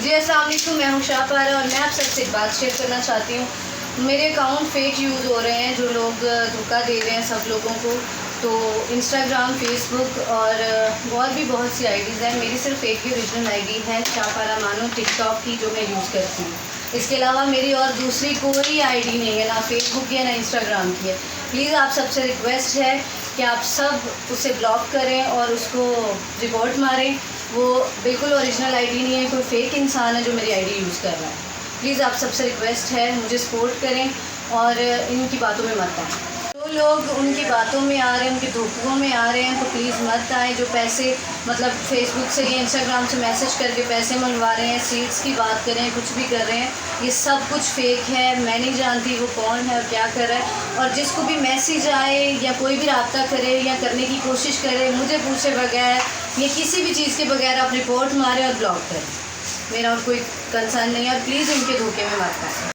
जी अस्सलाम वालेकुम, मैं हूँ शाहपारा और मैं आप सबसे एक बात शेयर करना चाहती हूँ। मेरे अकाउंट फेक यूज़ हो रहे हैं, जो लोग धोखा दे रहे हैं सब लोगों को। तो इंस्टाग्राम, फेसबुक और भी बहुत सी आईडीज़ हैं। मेरी सिर्फ एक ही ओरिजिनल आईडी है, शाहपारा मानो, टिकटॉक की, जो मैं यूज़ करती हूँ। इसके अलावा मेरी और दूसरी कोई आईडी नहीं है, ना फेसबुक की है ना इंस्टाग्राम की है। प्लीज़ आप सबसे रिक्वेस्ट है कि आप सब उसे ब्लॉक करें और उसको रिपोर्ट मारें। वो बिल्कुल ओरिजिनल आईडी नहीं है, कोई फेक इंसान है जो मेरी आईडी यूज़ कर रहा है। प्लीज़ आप सबसे रिक्वेस्ट है, मुझे सपोर्ट करें और इनकी बातों में मत आएँ। जो लोग उनकी बातों में आ रहे हैं, उनके धोखों में आ रहे हैं, तो प्लीज़ मत आएँ। जो पैसे मतलब फेसबुक से या इंस्टाग्राम से मैसेज करके पैसे मंगवा रहे हैं, सीट्स की बात कर रहे हैं, कुछ भी कर रहे हैं, ये सब कुछ फेक है। मैं नहीं जानती वो कौन है और क्या कर रहा है। और जिसको भी मैसेज आए या कोई भी रब्ता करे या करने की कोशिश करे, मुझे पूछे बगैर या किसी भी चीज़ के बगैर आप रिपोर्ट मारें और ब्लॉक करें। मेरा और कोई कंसर्न नहीं है और प्लीज़ इनके धोखे में मत आएं।